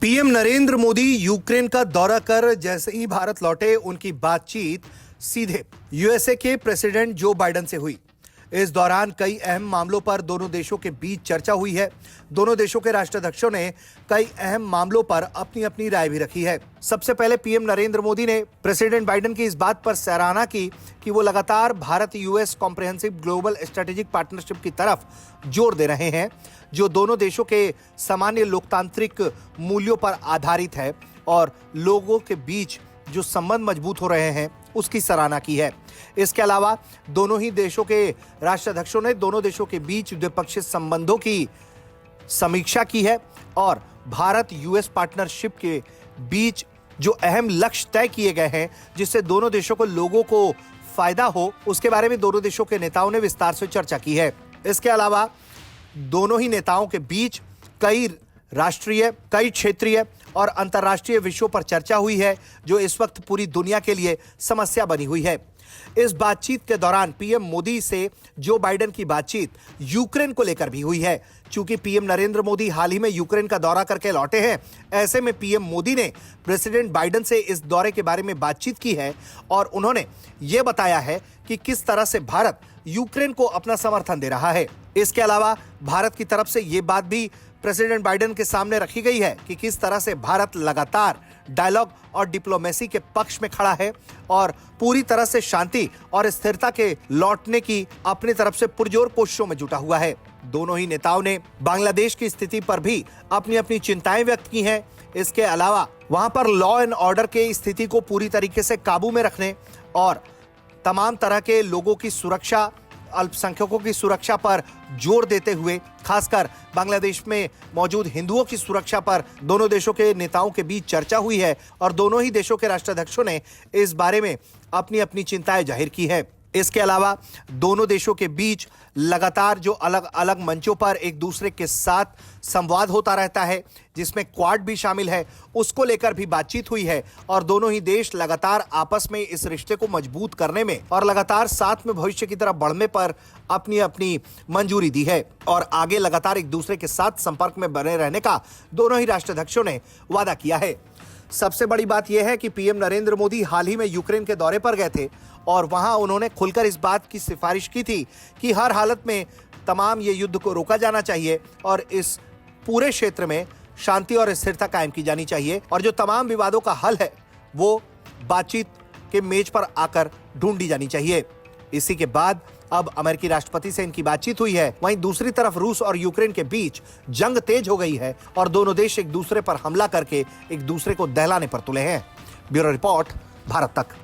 PM Narendra Modi Ukraine का दौरा कर जैसे ही भारत लौटे, उनकी बातचीत सीधे यूएसए के प्रेसिडेंट जो बाइडेन से हुई। इस दौरान कई अहम मामलों पर दोनों देशों के बीच चर्चा हुई है। दोनों देशों के राष्ट्राध्यक्षों ने कई अहम मामलों पर अपनी अपनी राय भी रखी है। सबसे पहले पीएम नरेंद्र मोदी ने प्रेसिडेंट बाइडेन की इस बात पर सराहना की कि वो लगातार Bharat US comprehensive global strategic partnership की तरफ जोर दे रहे हैं, जो दोनों देशों के सामान्य लोकतांत्रिक मूल्यों पर आधारित है और लोगों के बीच जो संबंध मजबूत हो रहे हैं उसकी सराहना की है। इसके अलावा दोनों ही देशों के राष्ट्राध्यक्षों ने दोनों देशों के बीच द्विपक्षीय संबंधों की समीक्षा की है और भारत यूएस पार्टनरशिप के बीच जो अहम लक्ष्य तय किए गए हैं जिससे दोनों देशों को लोगों को फायदा हो, उसके बारे में दोनों देशों के नेताओं ने विस्तार से चर्चा की है। इसके अलावा दोनों ही नेताओं के बीच कई राष्ट्रीय, कई क्षेत्रीय और अंतर्राष्ट्रीय विषयों पर चर्चा हुई है, जो इस वक्त पूरी दुनिया के लिए समस्या बनी हुई है। इस बातचीत के दौरान पीएम मोदी से जो बाइडेन की बातचीत यूक्रेन को लेकर भी हुई है। चूंकि पीएम नरेंद्र मोदी हाल ही में यूक्रेन का दौरा करके लौटे हैं, ऐसे में पीएम मोदी ने प्रेसिडेंट बाइडेन से इस दौरे के बारे में बातचीत की है और उन्होंने ये बताया है कि किस तरह से भारत यूक्रेन को अपना समर्थन दे रहा है। इसके अलावा भारत की तरफ से ये बात भी प्रेसिडेंट बाइडेन के सामने रखी गई है कि किस तरह से भारत लगातार डायलॉग और डिप्लोमेसी के पक्ष में खड़ा है और पूरी तरह से शांति और स्थिरता के लौटने की अपनी तरफ से पुरजोर कोशिशों में जुटा हुआ है। दोनों ही नेताओं ने बांग्लादेश की स्थिति पर भी अपनी अपनी चिंताएं व्यक्त की हैं। इसके अलावा वहां पर लॉ एंड ऑर्डर की स्थिति को पूरी तरीके से काबू में रखने और तमाम तरह के लोगों की सुरक्षा, अल्पसंख्यकों की सुरक्षा पर जोर देते हुए खासकर बांग्लादेश में मौजूद हिंदुओं की सुरक्षा पर दोनों देशों के नेताओं के बीच चर्चा हुई है और दोनों ही देशों के राष्ट्राध्यक्षों ने इस बारे में अपनी अपनी चिंताएं जाहिर की है। इसके अलावा दोनों देशों के बीच लगातार जो अलग अलग मंचों पर एक दूसरे के साथ संवाद होता रहता है, जिसमें क्वाड भी शामिल है, उसको लेकर भी बातचीत हुई है और दोनों ही देश लगातार आपस में इस रिश्ते को मजबूत करने में और लगातार साथ में भविष्य की तरफ बढ़ने पर अपनी अपनी मंजूरी दी है और आगे लगातार एक दूसरे के साथ संपर्क में बने रहने का दोनों ही राष्ट्राध्यक्षों ने वादा किया है। सबसे बड़ी बात यह है कि पीएम नरेंद्र मोदी हाल ही में यूक्रेन के दौरे पर गए थे और वहां उन्होंने खुलकर इस बात की सिफारिश की थी कि हर हालत में तमाम ये युद्ध को रोका जाना चाहिए और इस पूरे क्षेत्र में शांति और स्थिरता कायम की जानी चाहिए और जो तमाम विवादों का हल है वो बातचीत के मेज पर आकर ढूंढी जानी चाहिए। इसी के बाद अब अमेरिकी राष्ट्रपति से इनकी बातचीत हुई है। वहीं दूसरी तरफ रूस और यूक्रेन के बीच जंग तेज हो गई है और दोनों देश एक दूसरे पर हमला करके एक दूसरे को दहलाने पर तुले हैं। ब्यूरो रिपोर्ट, भारत तक।